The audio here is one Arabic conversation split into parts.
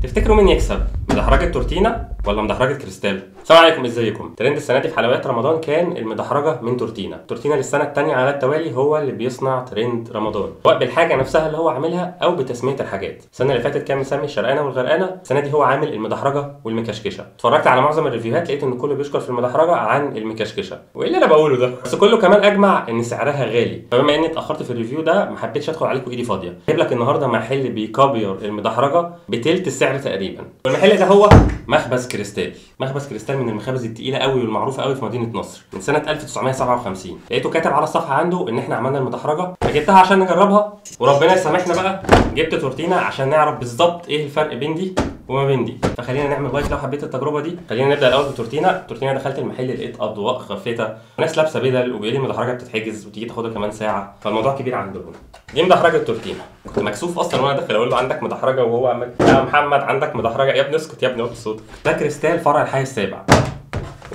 تفتكروا مين يكسب؟ مدحرجة تورتينا ولا مدحرجة كريستال؟ السلام عليكم، ازيكم؟ ترند السنة دي في حلويات رمضان كان المدحرجة من تورتينا. تورتينا للسنة الثانية على التوالي هو اللي بيصنع ترند رمضان، سواء بالحاجة نفسها اللي هو عاملها أو بتسمية الحاجات. السنة اللي فاتت كان مسمي الشرقانة والغرقانة، السنة دي هو عامل المدحرجة والمكشكشة. اتفرجت على معظم الريفيوهات لقيت إن كله بيشكر في المدحرجة عن المكشكشة، وإيه اللي أنا بقوله ده؟ بس كله كمان أجمع إن سعرها غالي، فبما إني اتأخرت في الريفيو ده ما حبيتش أدخل عليكم إيدي فاضية. جايب لك النهارده محل بيكابير المدحرجة بتلت السعر تقريبا، والمحل ده هو مخبز كريستال. مخبز كريستال من المخابز التقيله قوي والمعروفه قوي في مدينه نصر من سنه 1957. لقيته كاتب على الصفحه عنده ان احنا عملنا المدحرجه، فجبتها عشان نجربها، وربنا يسامحنا بقى جبت تورتينا عشان نعرف بالظبط ايه الفرق بين دي وما بين دي. فخلينا نعمل لايك لو حبيت التجربه دي. خلينا نبدا الاول بتورتينا. تورتينا دخلت المحل لقيت اضواء خافته وناس لابسه بدل، وبيقول لي المدحرجه بتتحجز وتيجي تاخدها كمان ساعه، فالموضوع كبير عندهم. دي مدحرجه تورتينا. كنت مكسوف اصلا وانا داخل اقول له عندك مدحرجه، وهو عمال يا محمد عندك مدحرجه؟ يا ابني اسكت يا ابني، وطي صوتك. ده كريستال فرع الحي السابع،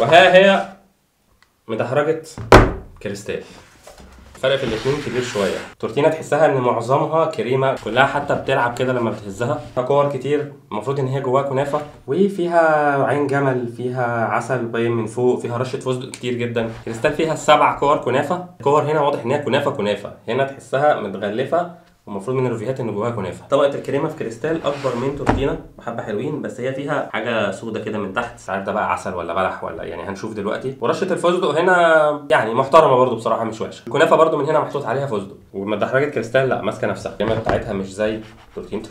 وها هي مدحرجه كريستال. الفرق في الاثنين كبير شويه. تورتينا تحسها ان معظمها كريمه، كلها حتى بتلعب كده لما بتهزها، فيها كور كتير، المفروض ان هي جواها كنافه، وفيها عين جمل، فيها عسل باين من فوق، فيها رشه فستق كتير جدا. كريستال فيها 7 كور كنافه. الكور هنا واضح ان هي كنافه، هنا تحسها متغلفه، ومفروض من الريفيوهات ان جواها كنافه. طبقه الكريمه في كريستال اكبر من تورتينا بحبه حلوين، بس هي فيها حاجه سودا كده من تحت، ساعات ده بقى عسل ولا بلح ولا يعني هنشوف دلوقتي. ورشه الفستق هنا يعني محترمه برده بصراحه، مش وحشه. الكنافه برده من هنا محطوط عليها فستق. ومدحرجه كريستال لا، ماسكه نفسها، الكريمه بتاعتها مش زي تورتينا.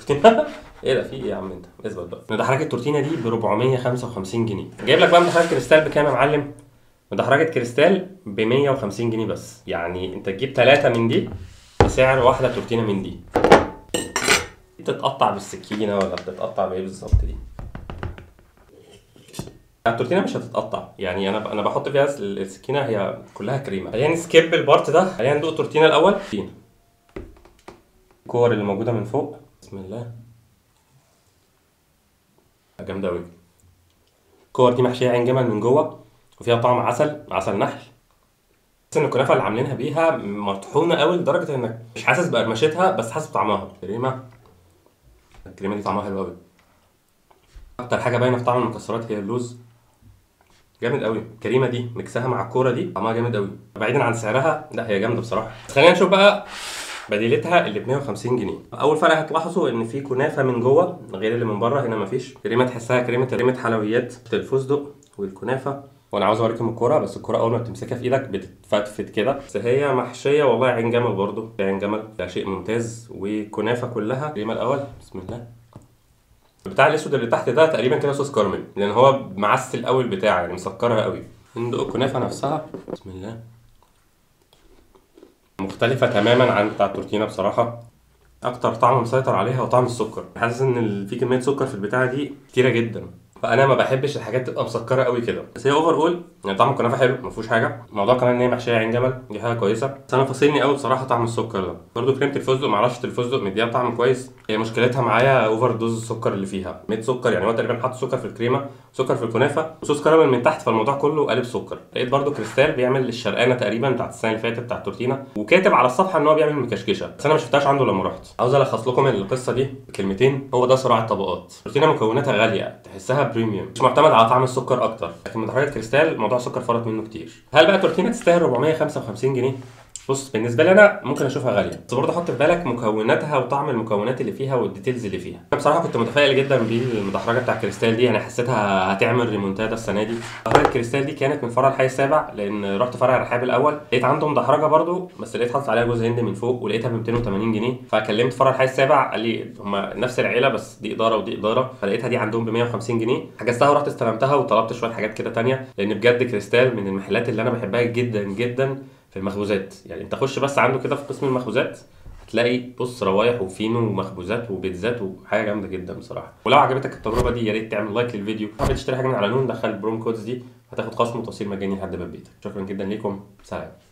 ايه ده، في ايه يا عم انت؟ اثبت بقى. مدحرجه تورتينا دي ب 455 جنيه. جايب لك بقى مدحرجه كريستال بكام يا معلم؟ مدحرجه كريستال ب 150 جنيه بس، يعني انت تجيب 3 من دي بسعر واحده تورتينا من دي. بتتقطع بالسكينه ولا بتتقطع بايه بالظبط دي؟ التورتينا مش هتتقطع، يعني انا بحط فيها السكينه، هي كلها كريمه. خلينا نسكيب البارت ده، خلينا ندوق التورتينا الاول. الكور اللي موجوده من فوق، بسم الله، جامده قوي. الكور دي محشيه عين جمل من جوه، وفيها طعم عسل نحل. بس ان الكنافه اللي عاملينها بيها مطحونه قوي لدرجه انك مش حاسس بقرمشتها، بس حاسس بطعمها. الكريمه دي طعمها حلو قوي. اكتر حاجه باينه في طعم المكسرات هي اللوز، جامد قوي. الكريمه دي مكسها مع الكوره دي طعمها جامد قوي، بعيدا عن سعرها لا هي جامده بصراحه. خلينا نشوف بقى بديلتها اللي ب 150 جنيه. اول فرق هتلاحظوا ان في كنافه من جوه غير اللي من بره، هنا مفيش. كريمه تحسها كريمه حلويات، الفستق والكنافه. وانا عاوز اوريكم الكوره، بس الكوره اول ما بتمسكها في ايدك بتتفتفت كده، بس هي محشيه والله عين جمل برضو، عين جمل ده شيء ممتاز. وكنافه كلها كريمه. الاول بسم الله. البتاع الاسود اللي تحت ده تقريبا كده صوص كارميل، لان هو معسل قوي البتاع، يعني مسكرها قوي. ندوق الكنافه نفسها، بسم الله. مختلفه تماما عن بتاع التورتينا بصراحه. اكتر طعم مسيطر عليها هو طعم السكر. حاسس ان في كميه سكر في البتاعه دي كتيره جدا، فانا ما بحبش الحاجات تبقى مسكره قوي كده. بس هي اوفر اول يعني طعم الكنافه حلو، ما فيهوش حاجه. الموضوع كمان ان هي محشيه عين جمل، دي حاجه كويسه. بس انا فاصلني قوي بصراحه طعم السكر ده. برده كريمه الفستق مع رشه الفستق مديها طعم كويس. هي مشكلتها معايا اوفر دوز السكر اللي فيها، 100 سكر، يعني هو تقريبا حاطط سكر في الكريمه، سكر في الكنافه، وصوص كراميل من تحت، فالموضوع كله قالب سكر. لقيت برده كريستال بيعمل الشرقانه تقريبا بتاعت السنه اللي فاتت بتاعت التورتينا، وكاتب على الصفحه ان هو بيعمل مكشكشه، بس انا ما شفتهاش عنده لما رحت. عاوز الخص لكم القصه دي بكلمتين. هو ده صراع الطبقات. التورتينا مكوناتها غاليه، تحسها بريميوم، مش معتمد على طعم السكر اكتر، لكن مدحرجه كريستال موضوع السكر فرط منه كتير. هل بقى تورتينا تستاهل 455 جنيه؟ بص، بالنسبه لي انا ممكن اشوفها غاليه، بس برضه حط في بالك مكوناتها وطعم المكونات اللي فيها والديتيلز اللي فيها. انا بصراحه كنت متفائل جدا بالمدحرجه بتاع كريستال دي، يعني حسيتها هتعمل ريمونتادا السنه دي. مدحرجه كريستال دي كانت من فرع الحي السابع، لان رحت فرع الرحاب الاول لقيت عندهم مدحرجه برضه، بس لقيت حاطط عليها جوز هند من فوق، ولقيتها ب 280 جنيه. فكلمت فرع الحي السابع قال لي هم نفس العيله، بس دي اداره ودي اداره، فلقيتها دي عندهم ب 150 جنيه. حجزتها ورحت استلمتها، وطلبت شويه حاجات كده تانية، لان بجد كريستال من المحلات اللي انا بحبها جدا جدا في المخبوزات. يعني انت خش بس عنده كده في قسم المخبوزات هتلاقي بص روايح وفينو ومخبوزات وبيتزات وحاجه جامده جدا بصراحه. ولو عجبتك التجربه دي يا ريت تعمل لايك للفيديو. حابب تشتري حاجه من على نون، دخل البروم كودز دي هتاخد خصم وتوصيل مجاني لحد باب بيتك. شكرا جدا ليكم، سلام.